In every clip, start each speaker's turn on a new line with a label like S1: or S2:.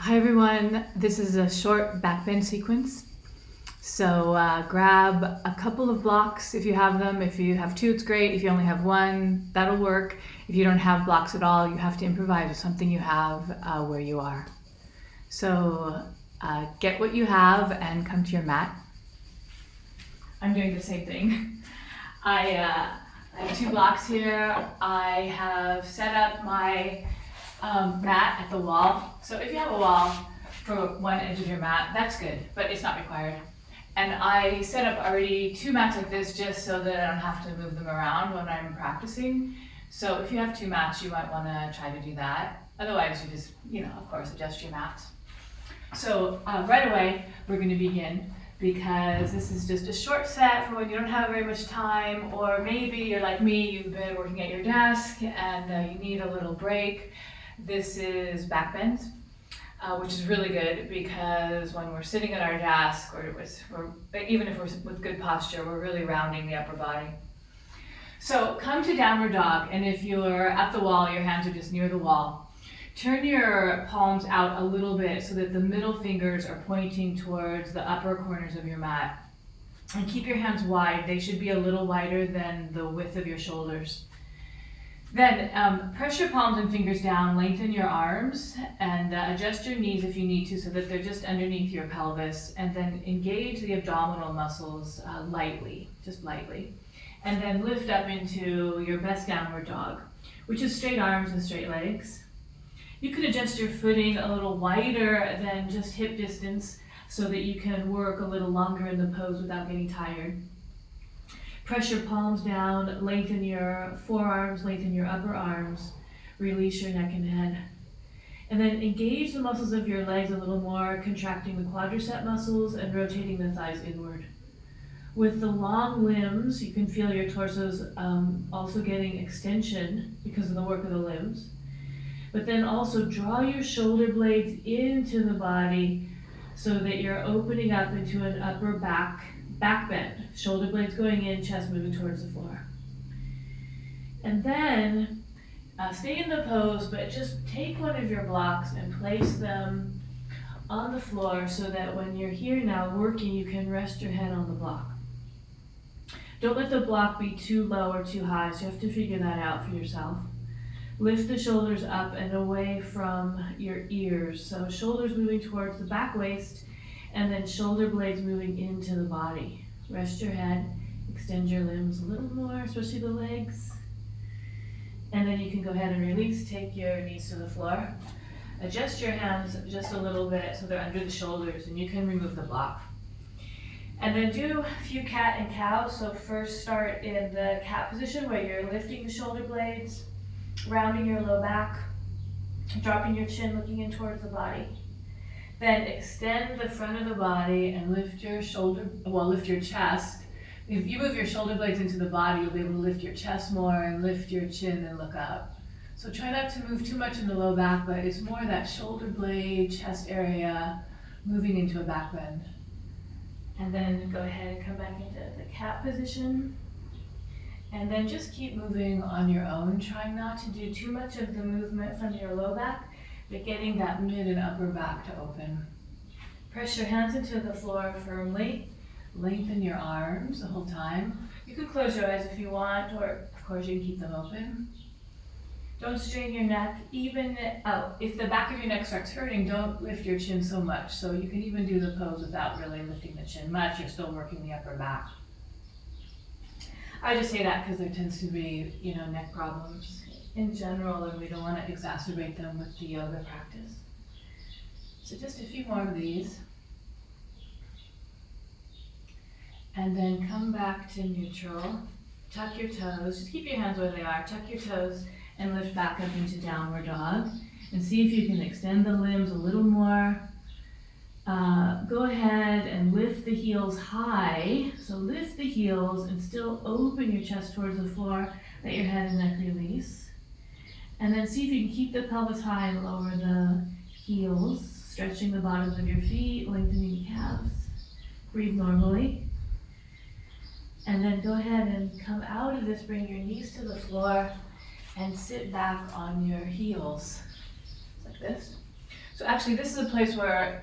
S1: Hi everyone, this is a short backbend sequence. So grab a couple of blocks if you have them. If you have two, it's great. If you only have one, that'll work. If you don't have blocks at all, you have to improvise with something you have where you are. So get what you have and come to your mat. I'm doing the same thing. I have two blocks here. I have set up my mat at the wall. So if you have a wall for one edge of your mat, that's good, but it's not required. And I set up already two mats like this just so that I don't have to move them around when I'm practicing. So if you have two mats, you might want to try to do that. Otherwise, you just, of course, adjust your mats. So right away, we're going to begin because this is just a short set for when you don't have very much time, or maybe you're like me, you've been working at your desk and you need a little break. This is backbends, which is really good because when we're sitting at our desk, or even if we're with good posture, we're really rounding the upper body. So come to downward dog, and if you're at the wall, your hands are just near the wall. Turn your palms out a little bit so that the middle fingers are pointing towards the upper corners of your mat. And keep your hands wide. They should be a little wider than the width of your shoulders. Then press your palms and fingers down, lengthen your arms, and adjust your knees if you need to so that they're just underneath your pelvis. And then engage the abdominal muscles lightly, just lightly. And then lift up into your best downward dog, which is straight arms and straight legs. You can adjust your footing a little wider than just hip distance so that you can work a little longer in the pose without getting tired. Press your palms down, lengthen your forearms, lengthen your upper arms, release your neck and head. And then engage the muscles of your legs a little more, contracting the quadricep muscles and rotating the thighs inward. With the long limbs, you can feel your torsos also getting extension because of the work of the limbs. But then also draw your shoulder blades into the body so that you're opening up into an upper back bend. Shoulder blades going in, chest moving towards the floor. And then stay in the pose, but just take one of your blocks and place them on the floor so that when you're here now working, you can rest your head on the block. Don't let the block be too low or too high, so you have to figure that out for yourself. Lift the shoulders up and away from your ears. So shoulders moving towards the back waist and then shoulder blades moving into the body. Rest your head, extend your limbs a little more, especially the legs. And then you can go ahead and release, take your knees to the floor. Adjust your hands just a little bit so they're under the shoulders and you can remove the block. And then do a few cat and cow. So first start in the cat position where you're lifting the shoulder blades, rounding your low back, dropping your chin, looking in towards the body. Then extend the front of the body and lift your chest. If you move your shoulder blades into the body, you'll be able to lift your chest more and lift your chin and look up. So try not to move too much in the low back, but it's more that shoulder blade, chest area, moving into a back bend. And then go ahead and come back into the cat position. And then just keep moving on your own, trying not to do too much of the movement from your low back, but getting that mid and upper back to open. Press your hands into the floor firmly. Lengthen your arms the whole time. You can close your eyes if you want, or of course you can keep them open. Don't strain your neck. Even if the back of your neck starts hurting, don't lift your chin so much. So you can even do the pose without really lifting the chin much. You're still working the upper back. I just say that because there tends to be, neck problems in general, and we don't want to exacerbate them with the yoga practice. So just a few more of these. And then come back to neutral. Tuck your toes. Just keep your hands where they are. Tuck your toes and lift back up into downward dog. And see if you can extend the limbs a little more. Go ahead and lift the heels high. So lift the heels and still open your chest towards the floor. Let your head and neck release. And then see if you can keep the pelvis high and lower the heels, stretching the bottoms of your feet, lengthening the calves. Breathe normally. And then go ahead and come out of this, bring your knees to the floor and sit back on your heels, like this. So actually this is a place where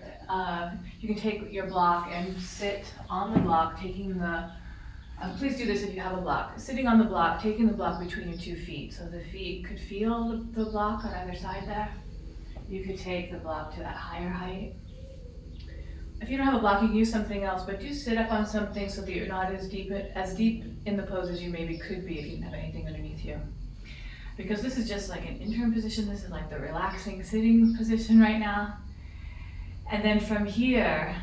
S1: you can take your block and sit on the block, taking the, please do this if you have a block. Sitting on the block, taking the block between your 2 feet. So the feet could feel the block on either side there. You could take the block to that higher height. If you don't have a block, you can use something else, but do sit up on something so that you're not as deep in the pose as you maybe could be if you didn't have anything underneath you. Because this is just like an interim position. This is like the relaxing sitting position right now. And then from here,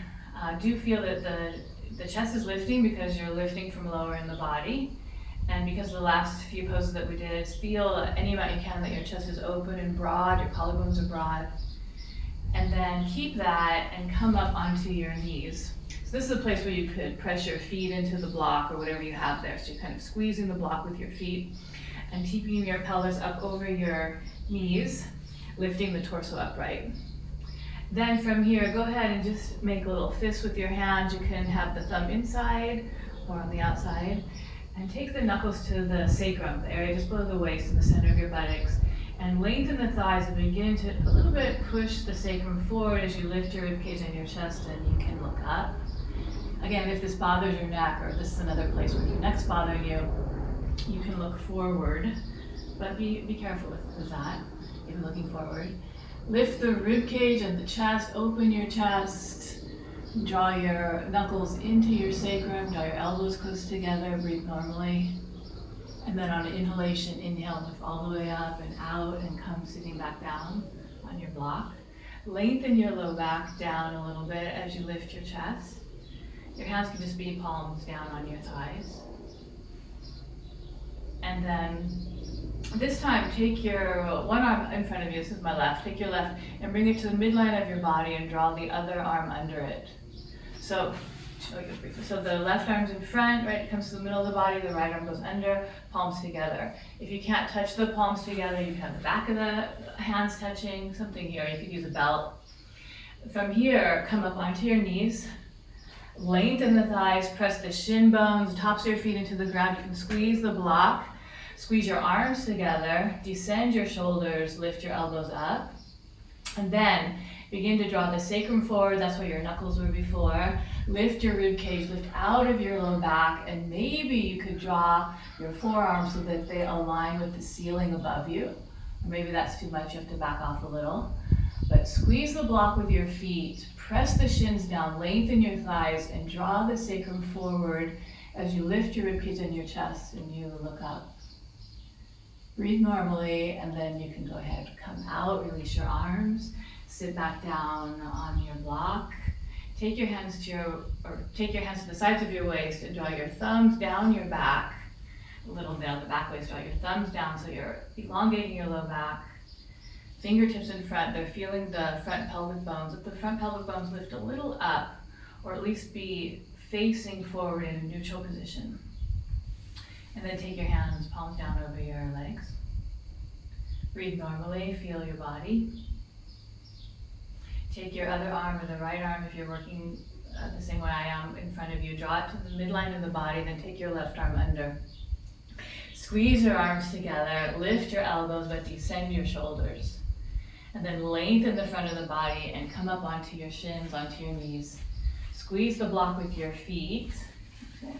S1: do feel that the chest is lifting because you're lifting from lower in the body. And because the last few poses that we did, feel any amount you can that your chest is open and broad, your collarbones are broad. And then keep that and come up onto your knees. So this is a place where you could press your feet into the block or whatever you have there. So you're kind of squeezing the block with your feet and keeping your pelvis up over your knees, lifting the torso upright. Then from here, go ahead and just make a little fist with your hands. You can have the thumb inside or on the outside. And take the knuckles to the sacrum, the area just below the waist in the center of your buttocks. And lengthen the thighs and begin to a little bit push the sacrum forward as you lift your ribcage and your chest, and you can look up. Again, if this bothers your neck, or this is another place where your neck's bothering you, you can look forward, but be careful with that, even looking forward. Lift the ribcage and the chest, open your chest, draw your knuckles into your sacrum, draw your elbows close together, breathe normally. And then on an inhalation, inhale, lift all the way up and out and come sitting back down on your block. Lengthen your low back down a little bit as you lift your chest. Your hands can just be palms down on your thighs. And then this time, take your one arm in front of you, this is my left, take your left and bring it to the midline of your body and draw the other arm under it. So the left arm's in front, right, it comes to the middle of the body, the right arm goes under, palms together. If you can't touch the palms together, you can have the back of the hands touching, something here, you could use a belt. From here, come up onto your knees, lengthen the thighs, press the shin bones, tops of your feet into the ground, you can squeeze the block, squeeze your arms together, descend your shoulders, lift your elbows up, and then begin to draw the sacrum forward, that's where your knuckles were before. Lift your rib cage, lift out of your low back, and maybe you could draw your forearms so that they align with the ceiling above you. Or maybe that's too much, you have to back off a little. But squeeze the block with your feet, press the shins down, lengthen your thighs, and draw the sacrum forward as you lift your rib cage and your chest and you look up. Breathe normally, and then you can go ahead, come out, release your arms. Sit back down on your block. Take your hands to the sides of your waist and draw your thumbs down your back, a little down the back waist. Draw your thumbs down so you're elongating your low back. Fingertips in front, they're feeling the front pelvic bones. Let the front pelvic bones lift a little up, or at least be facing forward in a neutral position. And then take your hands, palms down over your legs. Breathe normally, feel your body. Take your other arm or the right arm, if you're working the same way I am, in front of you. Draw it to the midline of the body, then take your left arm under. Squeeze your arms together, lift your elbows, but descend your shoulders. And then lengthen the front of the body and come up onto your shins, onto your knees. Squeeze the block with your feet. Okay.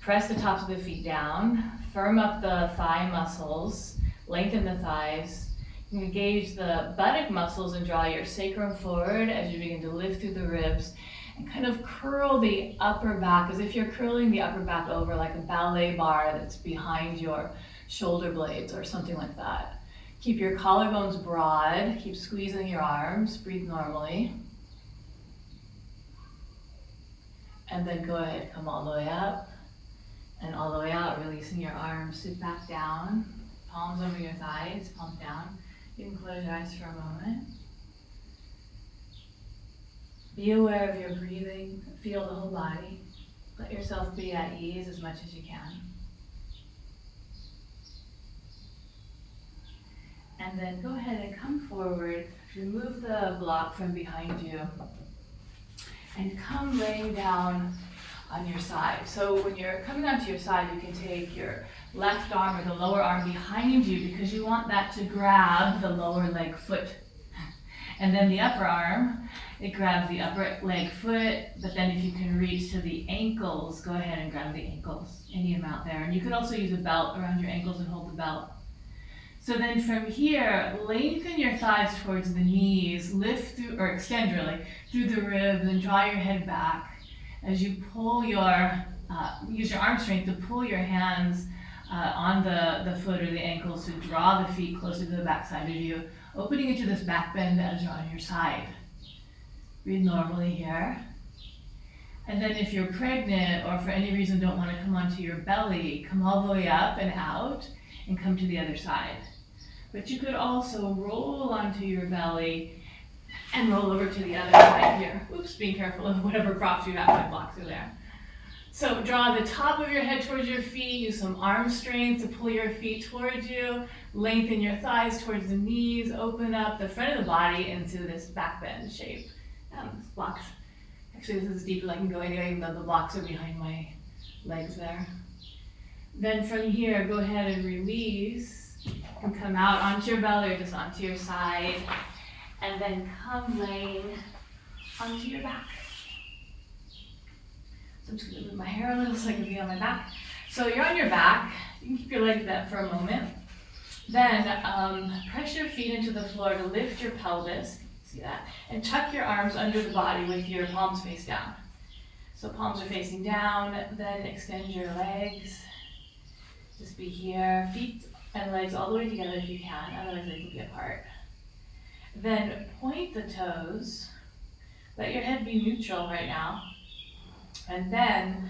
S1: Press the tops of the feet down. Firm up the thigh muscles. Lengthen the thighs. Engage the buttock muscles and draw your sacrum forward as you begin to lift through the ribs and kind of curl the upper back as if you're curling the upper back over like a ballet bar that's behind your shoulder blades or something like that. Keep your collarbones broad, keep squeezing your arms, breathe normally. And then go ahead, come all the way up and all the way out, releasing your arms, sit back down, palms over your thighs, palms down. You can close your eyes for a moment. Be aware of your breathing, feel the whole body. Let yourself be at ease as much as you can. And then go ahead and come forward, remove the block from behind you, and come laying down on your side. So when you're coming onto your side, you can take your left arm or the lower arm behind you because you want that to grab the lower leg foot And then the upper arm, it grabs the upper leg foot, but then if you can reach to the ankles, go ahead and grab the ankles, any amount there. And you could also use a belt around your ankles and hold the belt. So then from here, lengthen your thighs towards the knees, lift through, or extend really, through the ribs and draw your head back as you pull your, use your arm strength to pull your hands on the foot or the ankles to draw the feet closer to the back side of you, opening into this back bend as you're on your side. Breathe normally here. And then if you're pregnant or for any reason don't want to come onto your belly, come all the way up and out and come to the other side. But you could also roll onto your belly and roll over to the other side here. Oops, being careful of whatever props you have, my blocks are there. So draw the top of your head towards your feet, use some arm strength to pull your feet towards you, lengthen your thighs towards the knees, open up the front of the body into this back bend shape. Blocks, actually this is as deep as I can go anyway, even though the blocks are behind my legs there. Then from here, go ahead and release and come out onto your belly or just onto your side, and then come laying onto your back. So I'm just going to move my hair a little so I can be on my back. So you're on your back. You can keep your legs bent for a moment. Then press your feet into the floor to lift your pelvis. See that? And tuck your arms under the body with your palms face down. So palms are facing down. Then extend your legs. Just be here. Feet and legs all the way together if you can, otherwise they can be apart. Then point the toes. Let your head be neutral right now. And then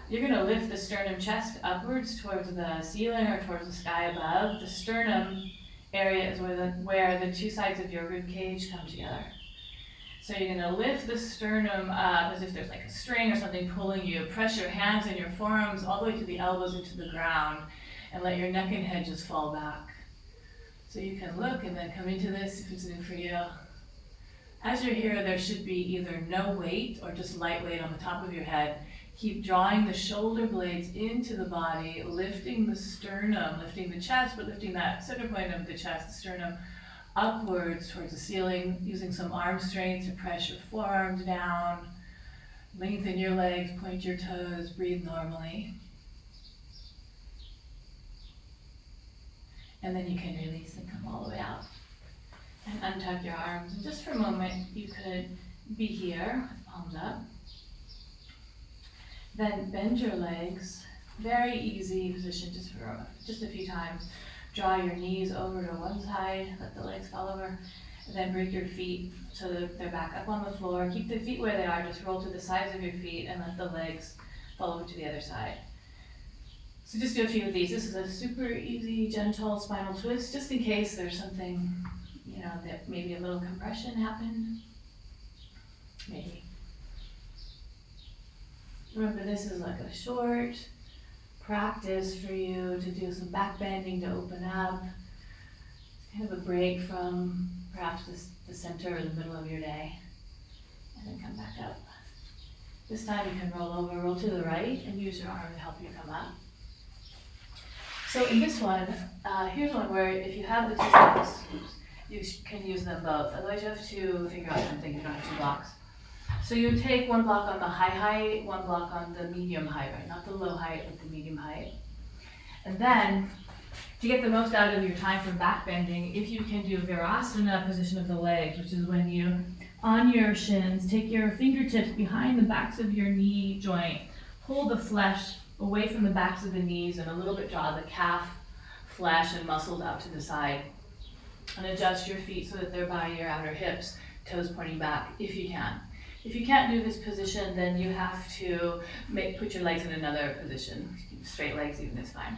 S1: you're going to lift the sternum chest upwards towards the ceiling or towards the sky above. The sternum area is where the two sides of your rib cage come together. So you're going to lift the sternum up as if there's like a string or something pulling you. Press your hands and your forearms all the way to the elbows into the ground. And let your neck and head just fall back. So you can look and then come into this if it's new for you. As you're here, there should be either no weight or just light weight on the top of your head. Keep drawing the shoulder blades into the body, lifting the sternum, lifting the chest, but lifting that center point of the chest, the sternum, upwards towards the ceiling, using some arm strength to press your forearms down. Lengthen your legs, point your toes, breathe normally. And then you can release and come all the way out. And untuck your arms. And just for a moment, you could be here, palms up. Then bend your legs. Very easy position, just a few times. Draw your knees over to one side, let the legs fall over. And then break your feet so that they're back up on the floor. Keep the feet where they are, just roll to the sides of your feet and let the legs fall over to the other side. So just do a few of these. This is a super easy, gentle spinal twist, just in case there's something, that maybe a little compression happened. Maybe. Remember, this is like a short practice for you to do some back bending to open up. It's kind of a break from perhaps the center or the middle of your day. And then come back up. This time you can roll over, roll to the right, and use your arm to help you come up. So in this one, here's one where if you have the two blocks, you can use them both. Otherwise you have to figure out something if you don't have two blocks. So you take one block on the high height, one block on the medium height, right? Not the low height, but the medium height. And then, to get the most out of your time for back bending, if you can do Virasana position of the legs, which is when you, on your shins, take your fingertips behind the backs of your knee joint, pull the flesh away from the backs of the knees and a little bit draw the calf flesh and muscles out to the side. And adjust your feet so that they're by your outer hips, toes pointing back if you can. If you can't do this position, then you have to put your legs in another position. Straight legs even is fine.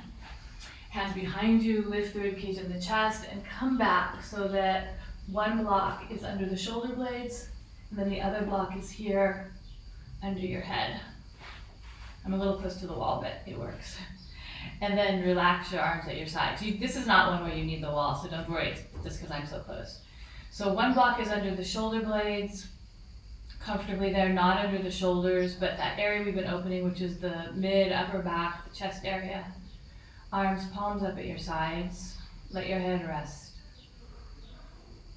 S1: Hands behind you, lift the rib cage and the chest, and come back so that one block is under the shoulder blades, and then the other block is here under your head. I'm a little close to the wall, but it works. And then relax your arms at your sides. This is not one where you need the wall, so don't worry, it's just because I'm so close. So one block is under the shoulder blades, comfortably there, not under the shoulders, but that area we've been opening, which is the mid, upper back, the chest area. Arms, palms up at your sides. Let your head rest.